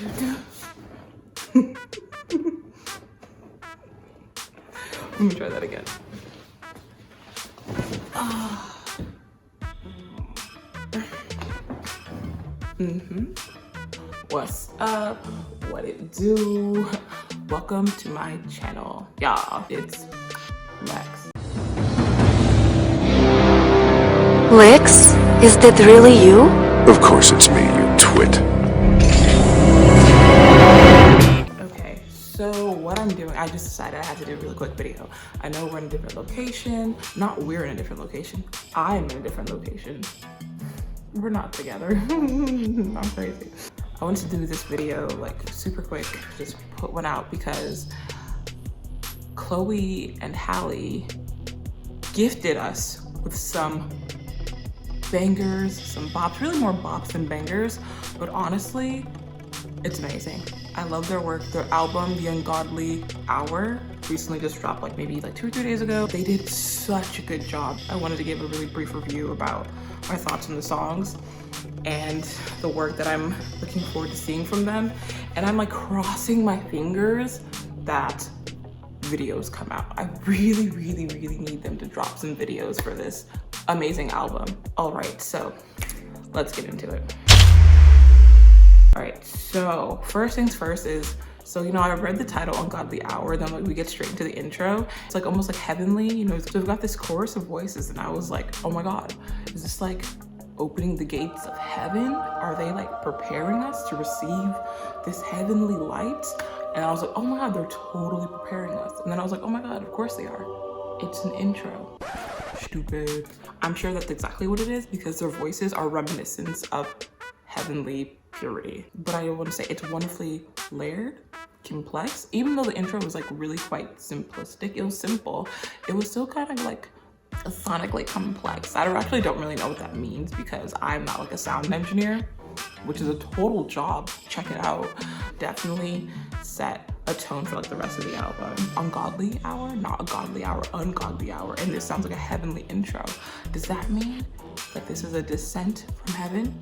Let me try that again. What's up? What it do? Welcome to my channel. Y'all, it's Lex. Lex, is that really you? Of course it's me, you twit. Okay, so what I'm doing, I just decided I had to do a really quick video. I know we're in a different location. Not we're in a different location. I'm in a different location. We're not together. I'm crazy. I wanted to do this video like super quick, just put one out because ChloeXHalle gifted us with some bangers, some bops, really more bops than bangers, but honestly, it's amazing. I love their work. Their album, The Ungodly Hour, recently just dropped like maybe like 2 or 3 days ago. They did such a good job. I wanted to give a really brief review about my thoughts on the songs and the work that I'm looking forward to seeing from them. And I'm like crossing my fingers that videos come out. I really, really, really need them to drop some videos for this amazing album. All right, so let's get into it. All right, so first things first is, so, you know, I read the title Ungodly Hour, then like we get straight into the intro. It's like almost like heavenly, you know, so we've got this chorus of voices and I was like, oh my God, is this like opening the gates of heaven? Are they like preparing us to receive this heavenly light? And I was like, oh my God, they're totally preparing us. And then I was like, oh my God, of course they are. It's an intro. Stupid. I'm sure that's exactly what it is because their voices are reminiscent of heavenly purity. But I want to say it's wonderfully layered, complex. Even though the intro was like really quite simplistic, it was simple. It was still kind of like sonically complex. I actually don't really know what that means because I'm not like a sound engineer, which is a total job. Check it out. Definitely set a tone for like the rest of the album. Ungodly Hour, not a godly hour, Ungodly Hour. And this sounds like a heavenly intro. Does that mean that this is a descent from heaven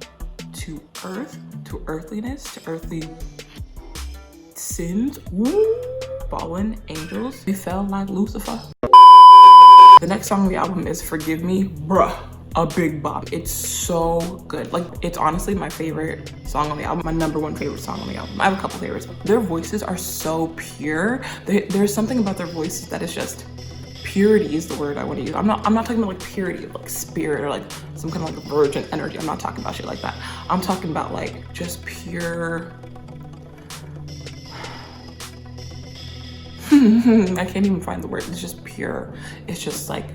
to earth, to earthliness, to earthly sins? Woo! Fallen angels, we fell like Lucifer. The next song on the album is Forgive Me, bruh, a big bop. It's so good. Like, it's honestly my favorite song on the album, my #1 favorite song on the album. I have a couple favorites. Their voices are so pure. There's something about their voices that is just, purity is the word I want to use. I'm not talking about like purity of like spirit or like some kind of like virgin energy. I'm not talking about shit like that. I'm talking about like just pure, I can't even find the word. It's just pure. It's just like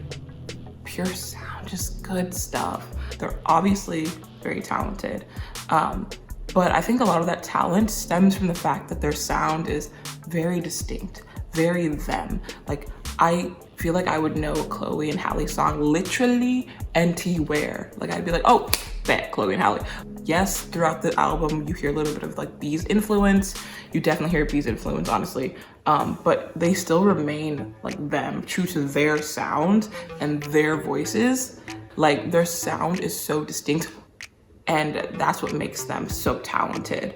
pure sound, just good stuff. They're obviously very talented. But I think a lot of that talent stems from the fact that their sound is very distinct, very them. Like, I feel like I would know a ChloeXHalle song literally anywhere. Like, I'd be like, oh, that ChloeXHalle. Yes, throughout the album, you hear a little bit of like B's influence. You definitely hear B's influence, honestly. But they still remain like them, true to their sound and their voices. Like, their sound is so distinct and that's what makes them so talented.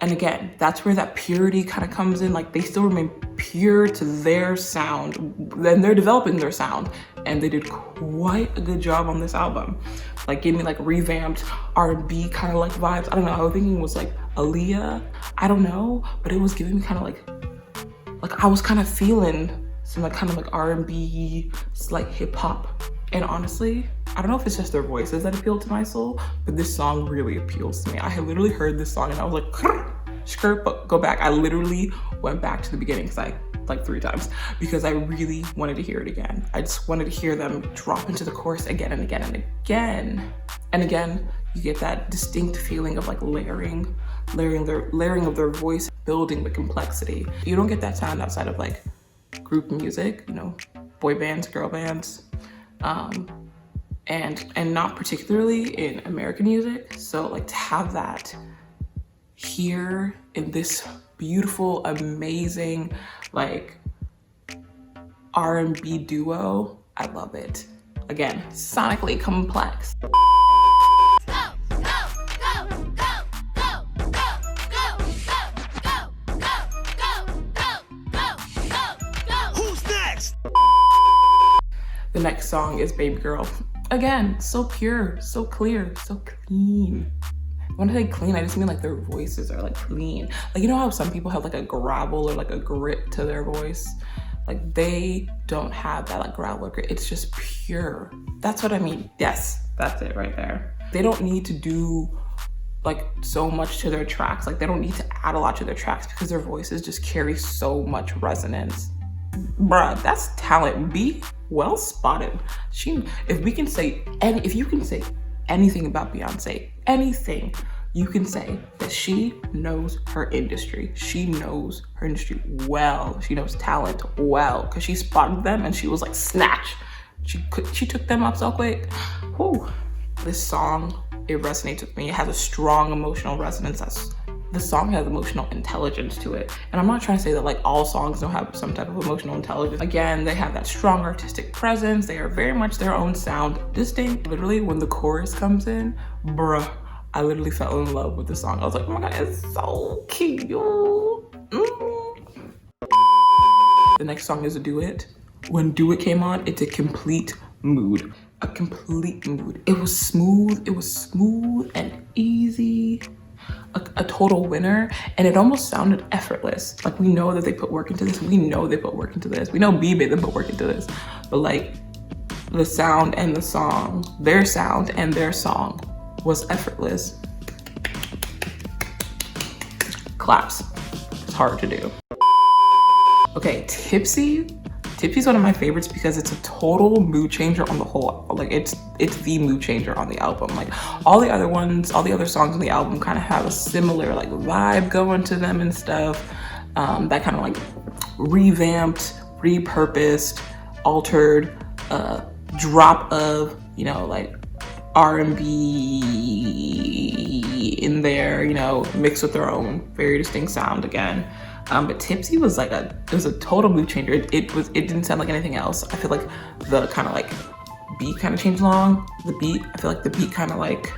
And again, that's where that purity kind of comes in. Like, they still remain pure to their sound. Then they're developing their sound and they did quite a good job on this album. Like, gave me like revamped R&B kind of like vibes. I don't know, I was thinking it was like Aaliyah. I don't know, but it was giving me kind of like I was kind of feeling some like kind of like R&B, like hip hop. And honestly, I don't know if it's just their voices that appeal to my soul, but this song really appeals to me. I had literally heard this song and I was like, skirt, but go back. I literally went back to the beginning like 3 times because I really wanted to hear it again. I just wanted to hear them drop into the chorus again and again and again. And again, you get that distinct feeling of like layering of their voice, building the complexity. You don't get that sound outside of like group music, you know, boy bands, girl bands, and not particularly in American music. So like to have that here in this beautiful, amazing, like R&B duo, I love it. Again, sonically complex. The next song is Baby Girl. Again, so pure, so clear, so clean. When I say clean, I just mean like their voices are like clean. Like, you know how some people have like a gravel or like a grit to their voice? Like they don't have that like gravel or grit. It's just pure. That's what I mean. Yes, that's it right there. They don't need to do like so much to their tracks. Like they don't need to add a lot to their tracks because their voices just carry so much resonance. Bruh, that's talent. B, well spotted. If you can say anything about Beyonce, anything, you can say that she knows her industry. She knows her industry well. She knows talent well because she spotted them and she was like, snatch. She took them up so quick. Whew. This song, it resonates with me. It has a strong emotional resonance. The song has emotional intelligence to it. And I'm not trying to say that like all songs don't have some type of emotional intelligence. Again, they have that strong artistic presence. They are very much their own sound, distinct. Literally when the chorus comes in, bruh, I literally fell in love with the song. I was like, oh my God, it's so cute. The next song is a duet. When Duet came on, it's a complete mood. A complete mood. It was smooth and easy. A total winner, and it almost sounded effortless. Like we know that they put work into this. We know they put work into this. We know B-Bay they put work into this. But like the sound and the song, their sound and their song was effortless. Claps. It's hard to do. Okay, Tipsy. Tipsy's one of my favorites because it's a total mood changer on the whole, like it's the mood changer on the album. Like all the other songs on the album kind of have a similar like vibe going to them and stuff. That kind of like revamped, repurposed, altered drop of, you know, like R&B in there, you know, mixed with their own very distinct sound again. But Tipsy was like it was a total mood changer. It didn't sound like anything else. I feel like the kind of like beat kind of changed along. I feel like the beat kind of like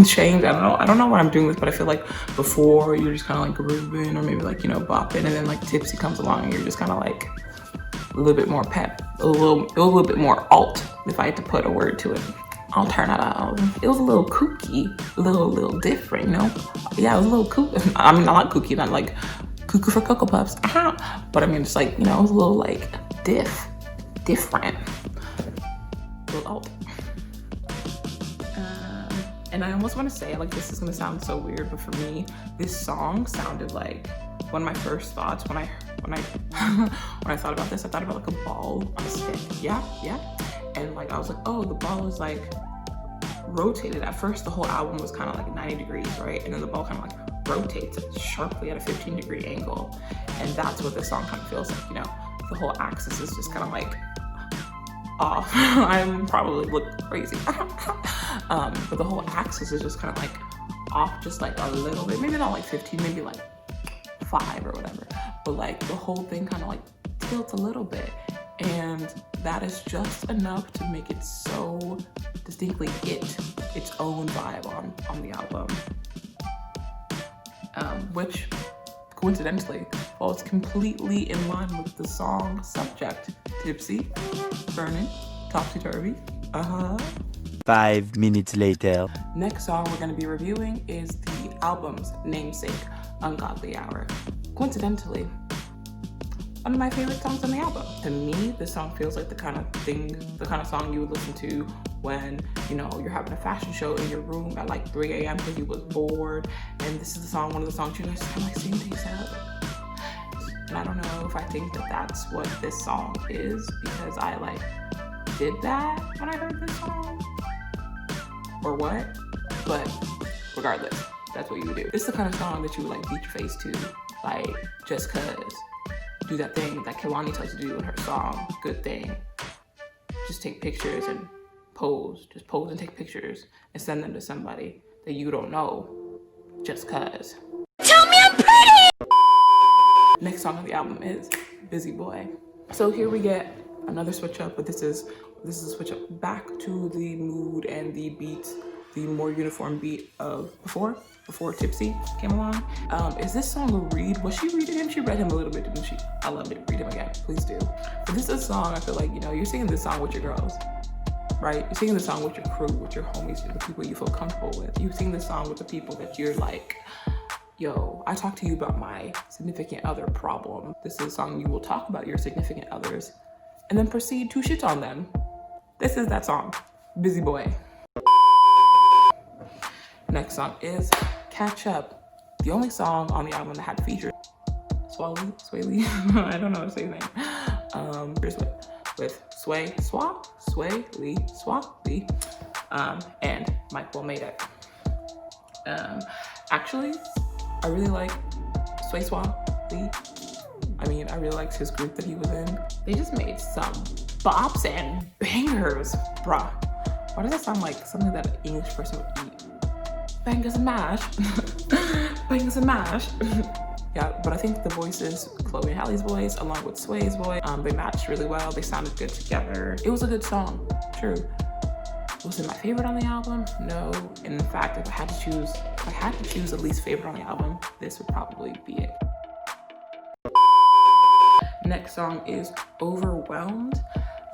changed. I don't know why I'm doing this, but I feel like before you're just kind of like grooving or maybe like, you know, bopping, and then like Tipsy comes along and you're just kind of like a little bit more pep, a little bit more alt, if I had to put a word to it. I'll turn it out. It was a little kooky, a little different, you know? Yeah, it was a little kooky. I mean, not kooky, not like cuckoo for Cocoa Puffs. But I mean, just like, you know, it was a little like different. A little alt. And I almost want to say, like, this is gonna sound so weird, but for me, this song sounded like one of my first thoughts when I thought about this. I thought about like a ball on a stick. Yeah. And like I was like, oh, the ball is like rotated. At first, the whole album was kind of like 90 degrees, right? And then the ball kind of like rotates sharply at a 15-degree angle, and that's what this song kind of feels like. You know, the whole axis is just kind of like off. I'm probably look crazy, but the whole axis is just kind of like off, just like a little bit. Maybe not like 15, maybe like 5 or whatever. But like the whole thing kind of like tilts a little bit. And that is just enough to make it so distinctly its own vibe on the album. Which coincidentally falls completely in line with the song subject. Tipsy, burning, topsy-turvy. 5 minutes later. Next song we're going to be reviewing is the album's namesake, Ungodly Hour. Coincidentally, one of my favorite songs on the album. To me, this song feels like the kind of song you would listen to when, you know, you're having a fashion show in your room at like 3 a.m. because you was bored. And this is one of the songs you guys kind of like sing to yourself. And I don't know if I think that that's what this song is, because I like did that when I heard this song or what, but regardless, that's what you would do. It's the kind of song that you would like beat your face to, like just cause. Do that thing that Kehlani tells you to do in her song, Good Thing. Just take pictures and pose. Just pose and take pictures and send them to somebody that you don't know just cause. Tell me I'm pretty! Next song on the album is Busy Boy. So here we get another switch up, but this is a switch up back to the mood and the beats the more uniform beat of before Tipsy came along. Is this song a read? Was she reading him? She read him a little bit, didn't she? I loved it. Read him again, please do. But this is a song I feel like, you know, you're singing this song with your girls, right? You're singing this song with your crew, with your homies, the people you feel comfortable with. You sing this song with the people that you're like, yo, I talk to you about my significant other problem. This is a song you will talk about your significant others and then proceed to shit on them. This is that song, Busy Boy. Next song is Catch Up, the only song on the album that had features. Sway I don't know how to say his name. Here's with Sway Lee, and Mike Will Made It. Actually, I really like Sway Lee. I mean, I really liked his group that he was in. They just made some bops and bangers, bruh. Why does that sound like something that an English person would eat? Bangers and mash. Bangers and mash. Yeah, but I think the voices, Chloe and Halle's voice, along with Sway's voice, they matched really well. They sounded good together. It was a good song, true. Was it my favorite on the album? No. In fact, if I had to choose the least favorite on the album, this would probably be it. Next song is Overwhelmed.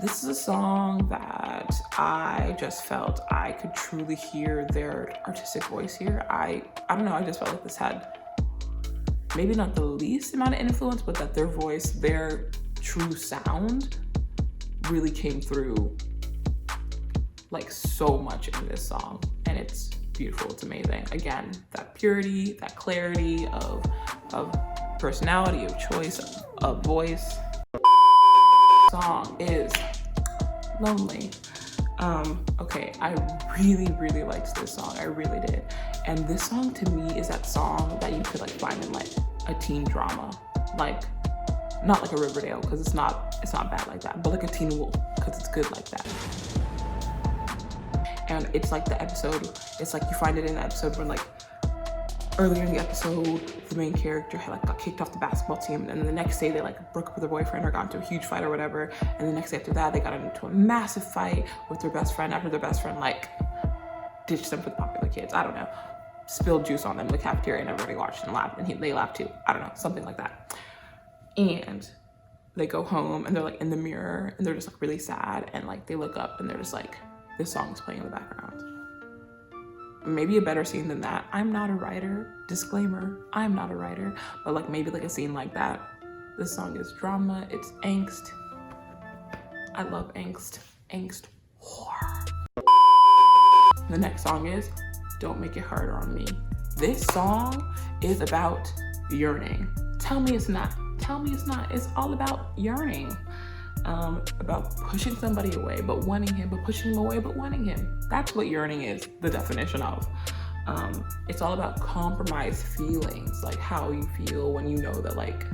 This is a song that I just felt I could truly hear their artistic voice here. I don't know, I just felt like this had maybe not the least amount of influence, but that their voice, their true sound really came through like so much in this song. And it's beautiful, it's amazing. Again, that purity, that clarity of personality, of choice, of voice. Song is Lonely. Okay, I really liked this song. I really did. And this song to me is that song that you could like find in like a teen drama, like not like a Riverdale because it's not bad like that, but like a Teen Wolf because it's good like that. And it's like the episode, it's like you find it in the episode when like earlier in the episode, the main character had like got kicked off the basketball team, and the next day they like broke up with their boyfriend or got into a huge fight or whatever. And the next day after that, they got into a massive fight with their best friend after their best friend like ditched them for the popular kids. I don't know, spilled juice on them in the cafeteria and everybody watched and laughed, and they laughed too. I don't know, something like that. And they go home and they're like in the mirror and they're just like really sad, and like they look up and they're just like, this song is playing in the background. Maybe a better scene than that. I'm not a writer. Disclaimer, I'm not a writer. But like maybe like a scene like that. This song is drama, it's angst. I love angst. Angst whore. The next song is Don't Make It Harder on Me. This song is about yearning. Tell me it's not. Tell me it's not. It's all about yearning. About pushing somebody away but wanting him, but pushing him away but wanting him. That's what yearning is, the definition of. It's all about compromised feelings, like how you feel when you know that like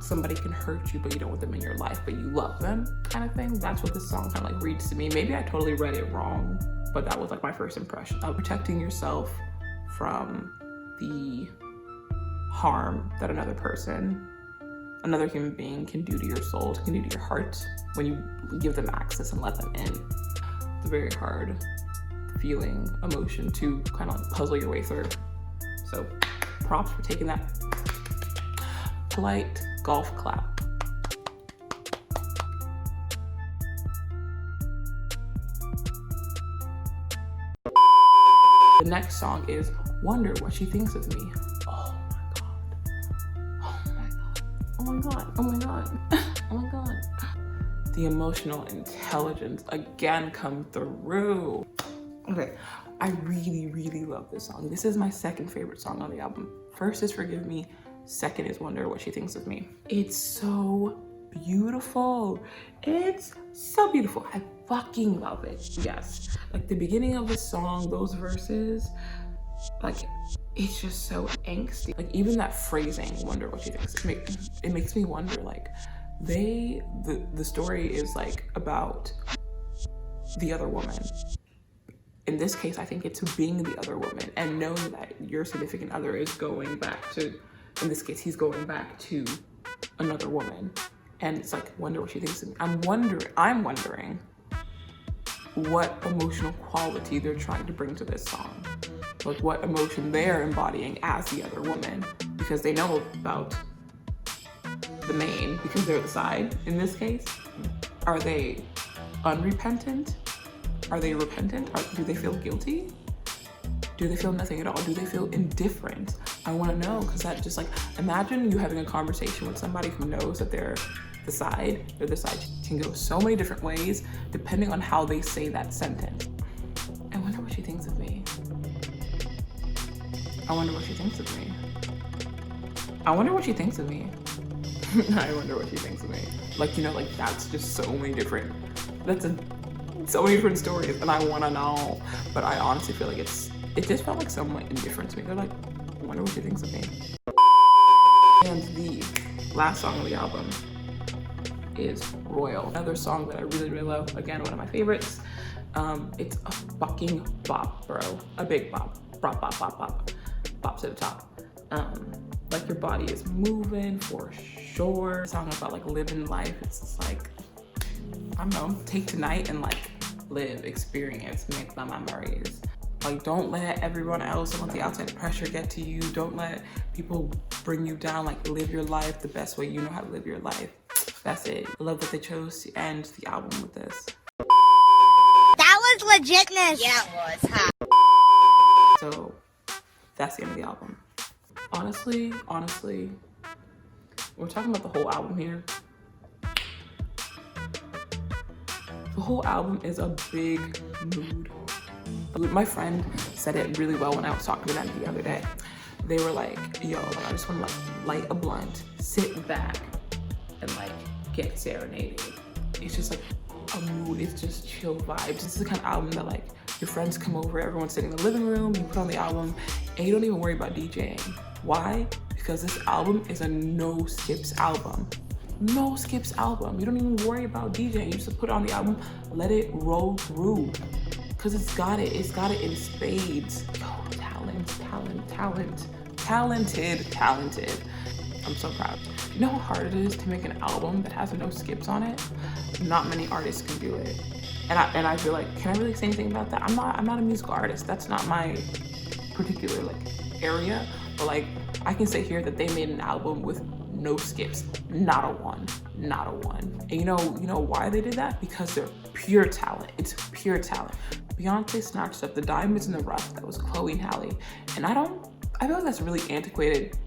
somebody can hurt you but you don't want them in your life but you love them, kind of thing. That's what this song kind of like reads to me. Maybe I totally read it wrong, but that was like my first impression of protecting yourself from the harm that another human being can do to your soul, can do to your heart when you give them access and let them in. It's a very hard feeling, emotion to kind of like puzzle your way through. So props for taking that polite golf clap. The next song is Wonder What She Thinks of Me. Oh my god. The emotional intelligence again come through. Okay, I really love this song. This is my second favorite song on the album. First is Forgive Me, second is Wonder What She Thinks of Me. It's so beautiful. It's so beautiful. I fucking love it. Yes, like the beginning of the song, those verses, like it's just so angsty. Like even that phrasing, Wonder What She Thinks, it makes me wonder, like the story is like about the other woman. In this case, I think it's being the other woman and knowing that your significant other is going back to, in this case, he's going back to another woman. And it's like, wonder what she thinks of me. I'm wondering what emotional quality they're trying to bring to this song. Like what emotion they're embodying as the other woman, because they know about the main, because they're the side in this case. Are they unrepentant? Are they repentant? Do they feel guilty? Do they feel nothing at all? Do they feel indifferent? I want to know, because that just like, imagine you having a conversation with somebody who knows that they're the side can go so many different ways depending on how they say that sentence. I wonder what she thinks of me. I wonder what she thinks of me. I wonder what she thinks of me. I wonder what she thinks of me. Like, you know, like that's just so many different stories, and I want to know. But I honestly feel like it just felt like somewhat indifferent to me. They're like, I wonder what she thinks of me. And the last song of the album is Royal, another song that I really, really love. Again, one of my favorites. It's a fucking bop, bro. A big bop. Bop, bop, bop, bop. Bop to the top. Like your body is moving for sure. It's a song about like living life. It's just like, I don't know, take tonight and like live, experience, make my memories. Like, don't let everyone else and let the outside pressure get to you. Don't let people bring you down. Like, live your life the best way you know how to live your life. That's it. I love that they chose to end the album with this. That was legitness. Yeah, it was, huh? So, that's the end of the album. Honestly, we're talking about the whole album here. The whole album is a big mood. My friend said it really well when I was talking to them the other day. They were like, yo, like, I just want to like light a blunt, sit back, and like get serenaded. It's just like a mood. It's just chill vibes. This is the kind of album that like your friends come over, everyone's sitting in the living room, you put on the album, and you don't even worry about DJing. Why? Because this album is a no skips album. No skips album. You don't even worry about DJing. You just put on the album, let it roll through. Cause it's got it in spades. Yo, talented. I'm so proud. You know how hard it is to make an album that has no skips on it? Not many artists can do it. And I feel like, can I really say anything about that? I'm not a musical artist. That's not my particular like area. But like, I can say here that they made an album with no skips, not a one. And you know why they did that? Because they're pure talent. It's pure talent. Beyonce snatched up the diamonds in the rough. That was ChloeXHalle. And I feel like that's a really antiquated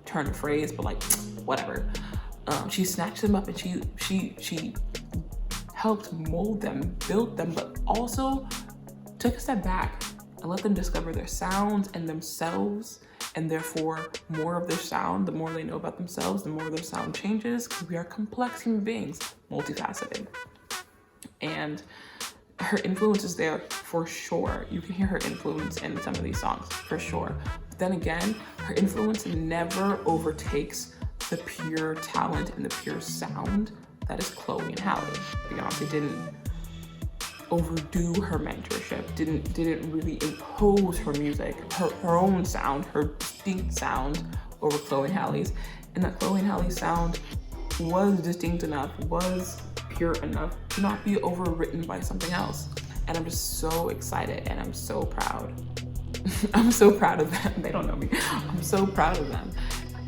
turn of phrase, but like, whatever. She snatched them up and she helped mold them, built them, but also took a step back and let them discover their sounds and themselves, and therefore more of their sound, the more they know about themselves, the more their sound changes, because we are complex human beings, multifaceted. And her influence is there for sure. You can hear her influence in some of these songs for sure. But then again, her influence never overtakes the pure talent and the pure sound that is ChloeXHalle. Beyonce didn't overdo her mentorship, didn't really impose her music, her own sound, her distinct sound over ChloeXHalle's, and that ChloeXHalle's sound was distinct enough, was pure enough to not be overwritten by something else. And I'm just so excited and I'm so proud. I'm so proud of them. They don't know me. I'm so proud of them.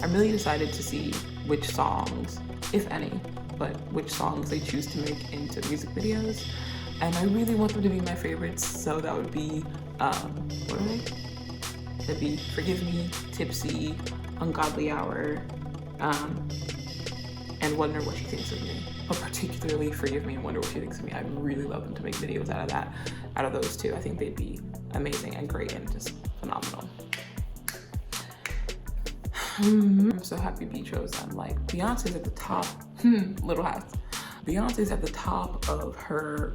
I'm really excited to see which songs, if any, but which songs they choose to make into music videos. And I really want them to be my favorites. So that would be, what are they? That'd be Forgive Me, Tipsy, Ungodly Hour, and Wonder What She Thinks of Me. But particularly Forgive Me and Wonder What She Thinks of Me. I'd really love them to make videos out of those two. I think they'd be amazing and great and just phenomenal. I'm so happy B chose them. Like, Beyonce's at the top, little hats. Beyonce's at the top of her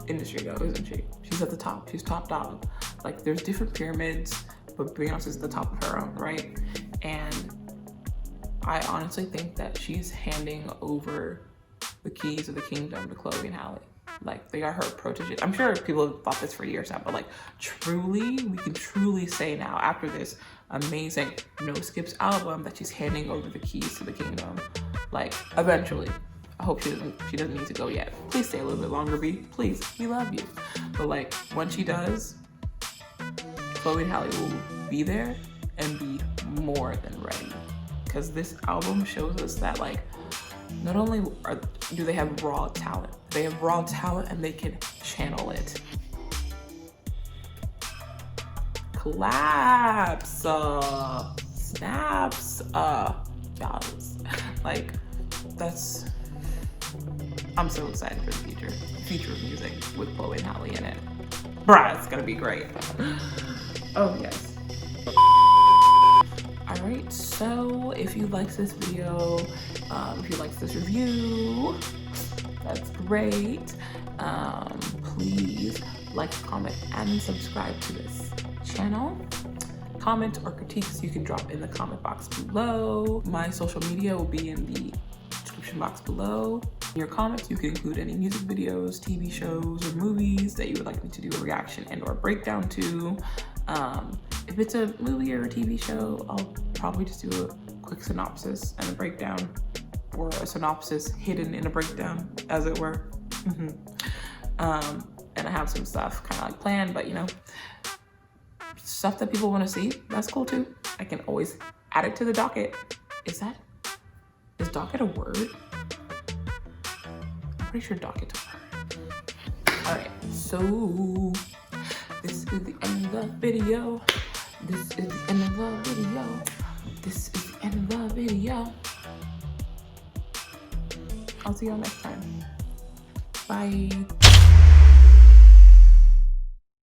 industry though, isn't she? She's at the top, she's top dog. Like, there's different pyramids, but Beyonce's at the top of her own, right? And I honestly think that she's handing over the keys of the kingdom to ChloeXHalle. Like, they are her proteges. I'm sure people have thought this for years now, but like, truly, we can truly say now, after this amazing No Skips album, that she's handing over the keys to the kingdom. Like, eventually, I hope she doesn't need to go yet. Please stay a little bit longer, B. Please, we love you. But like when she does, ChloeXHalle will be there and be more than ready. Because this album shows us that like not only do they have raw talent, they have raw talent and they can channel it. Claps, snaps, y'all. Like I'm so excited for the future of music with ChloeXHalle in it. Bruh, it's gonna be great. Oh yes. All right, so if you liked this video, if you liked this review, that's great. Please like, comment, and subscribe to this channel. Comments or critiques you can drop in the comment box below. My social media will be in the description box below. In your comments, you can include any music videos, TV shows, or movies that you would like me to do a reaction and or breakdown to. If it's a movie or a TV show, I'll probably just do a quick synopsis and a breakdown, or a synopsis hidden in a breakdown, as it were. And I have some stuff kind of like planned, but you know, stuff that people want to see, that's cool too. I can always add it to the docket. Is docket a word? I'm pretty sure docket's a word. All right, so this is the end of the video. This is the end of the video. This is the end of the video. I'll see y'all next time. Bye.